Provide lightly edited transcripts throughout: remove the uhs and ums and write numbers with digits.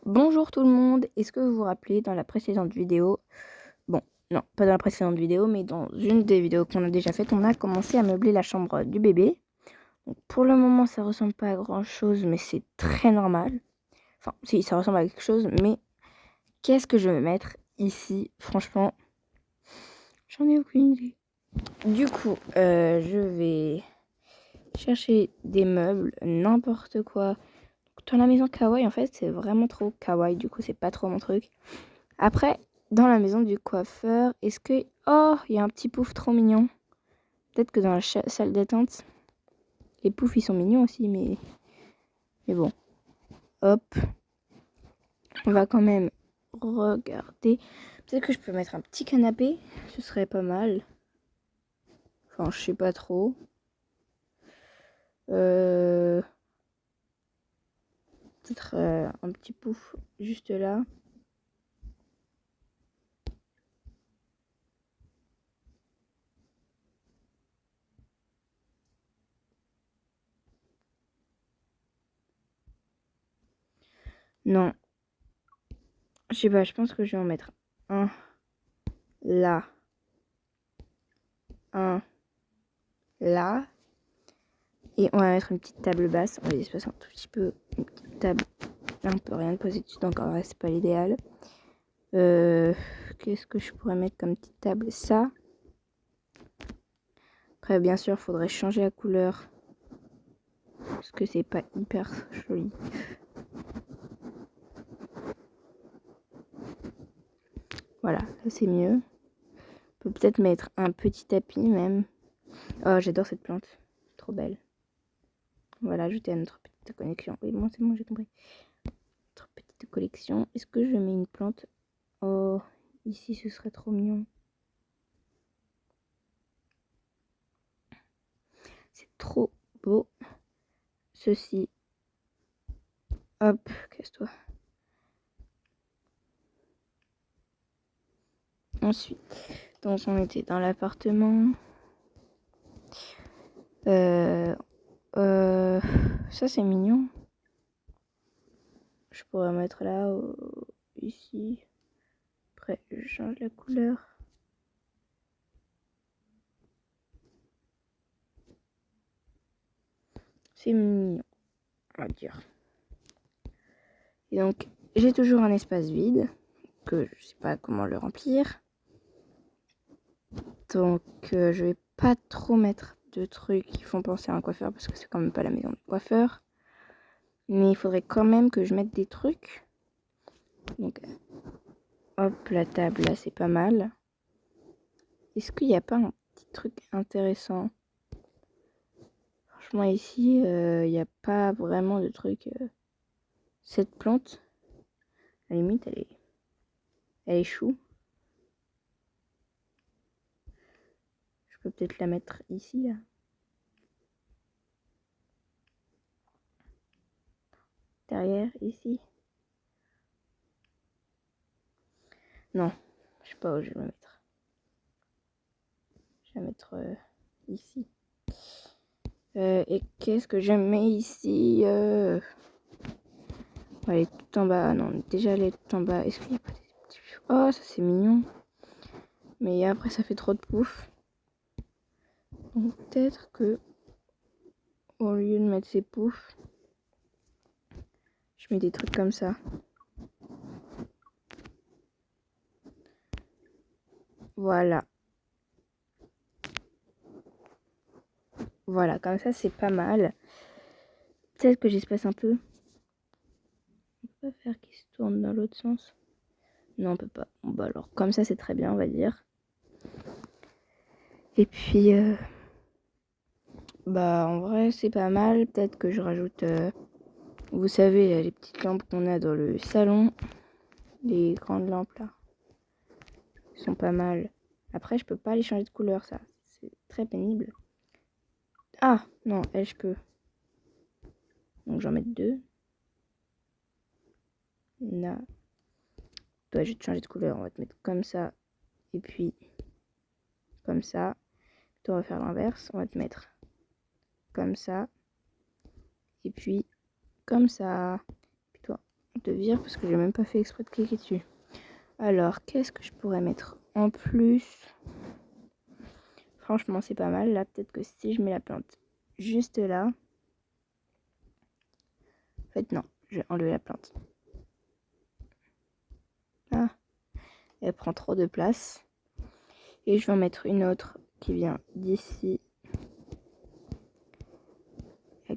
Bonjour tout le monde, est-ce que vous vous rappelez dans la précédente vidéo, bon non pas dans la précédente vidéo mais dans une des vidéos qu'on a déjà faites, on a commencé à meubler la chambre du bébé. Donc pour le moment ça ressemble pas à grand chose mais c'est très normal. Enfin si ça ressemble à quelque chose mais qu'est-ce que je vais mettre ici? Franchement j'en ai aucune idée. Du coup je vais chercher des meubles, n'importe quoi. Dans la maison kawaii en fait c'est vraiment trop kawaii, du coup c'est pas trop mon truc. Après, dans la maison du coiffeur, est-ce que... Oh, il y a un petit pouf trop mignon. Peut-être que dans la salle d'attente, les poufs, ils sont mignons aussi, mais bon. Hop. On va quand même regarder. Peut-être que je peux mettre un petit canapé. Ce serait pas mal. Enfin, je sais pas trop. Peut-être un petit pouf juste là. Non. Je sais pas, je pense que je vais en mettre un là. Un là. Et on va mettre une petite table basse. On va espacer un tout petit peu. Une petite table. Là, on peut rien poser dessus, donc en vrai, c'est pas l'idéal. Qu'est-ce que je pourrais mettre comme petite table? Ça. Après, bien sûr, il faudrait changer la couleur. Parce que c'est pas hyper joli. Voilà, ça c'est mieux. On peut peut-être mettre un petit tapis même. Oh, j'adore cette plante. Trop belle. Voilà, ajouter à notre petite collection. Oui, bon, c'est bon, j'ai compris. Notre petite collection. Est-ce que je mets une plante? Oh, ici, ce serait trop mignon. C'est trop beau. Ceci. Hop, casse-toi. Ensuite, donc on était dans l'appartement. Ça c'est mignon. Je pourrais mettre là, ici. Après, je change la couleur. C'est mignon, on va dire. Et donc, j'ai toujours un espace vide que je sais pas comment le remplir. Donc, je vais pas trop mettre de trucs qui font penser à un coiffeur parce que c'est quand même pas la maison du coiffeur. Mais il faudrait quand même que je mette des trucs. Donc, hop, la table là, c'est pas mal. Est-ce qu'il n'y a pas un petit truc intéressant? Franchement, ici, il n'y a pas vraiment de truc. Cette plante, à la limite, elle est chou. Je peux peut-être la mettre ici, là. Derrière, ici. Non, je sais pas où je vais la mettre. Je vais la mettre ici. Et qu'est-ce que je mets ici? Elle est tout en bas. Non, déjà, elle est tout en bas. Est-ce qu'il y a pas des petits... Oh, ça, c'est mignon. Mais après, ça fait trop de pouf. Donc, peut-être que, au lieu de mettre ces poufs, je mets des trucs comme ça. Voilà. Voilà, comme ça, c'est pas mal. Peut-être que j'espace un peu. On peut pas faire qu'il se tourne dans l'autre sens. Non, on peut pas. Bon, bah alors, comme ça, c'est très bien, on va dire. Et puis, bah, en vrai, c'est pas mal. Peut-être que je rajoute, vous savez, les petites lampes qu'on a dans le salon. Les grandes lampes, là. Elles sont pas mal. Après, je peux pas les changer de couleur, ça. C'est très pénible. Ah, non, elles, je peux. Donc, j'en mets deux. Là. Toi, je vais te changer de couleur. On va te mettre comme ça. Et puis, comme ça. Toi, on va faire l'inverse. On va te mettre comme ça. Et puis, comme ça. Puis toi, On te vire parce que j'ai même pas fait exprès de cliquer dessus. Alors, qu'est-ce que je pourrais mettre en plus? Franchement, c'est pas mal. Là, peut-être que si je mets la plante juste là. En fait, non. Je vais enlever la plante. Ah, elle prend trop de place. Et je vais en mettre une autre qui vient d'ici.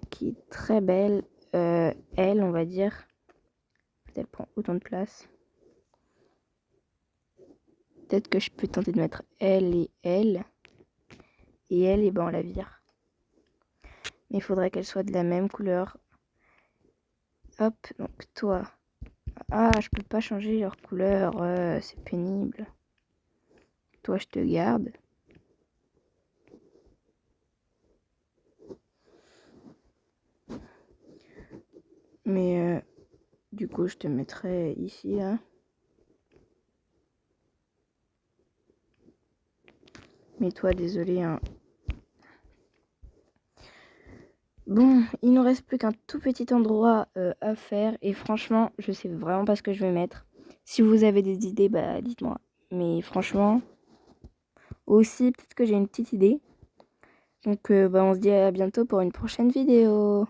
Qui est très belle. Elle, on va dire. Elle prend autant de place. Peut-être que je peux tenter de mettre elle et elle. Et elle, et ben on la vire. Mais il faudrait qu'elle soit de la même couleur. Hop, donc toi. Ah, je peux pas changer leur couleur. C'est pénible. Toi, je te garde. Mais du coup, je te mettrai ici, là. Mais toi, désolé, hein. Bon, il nous reste plus qu'un tout petit endroit à faire. Et franchement, je sais vraiment pas ce que je vais mettre. Si vous avez des idées, bah dites-moi. Mais franchement, aussi, peut-être que j'ai une petite idée. Donc, bah, on se dit à bientôt pour une prochaine vidéo.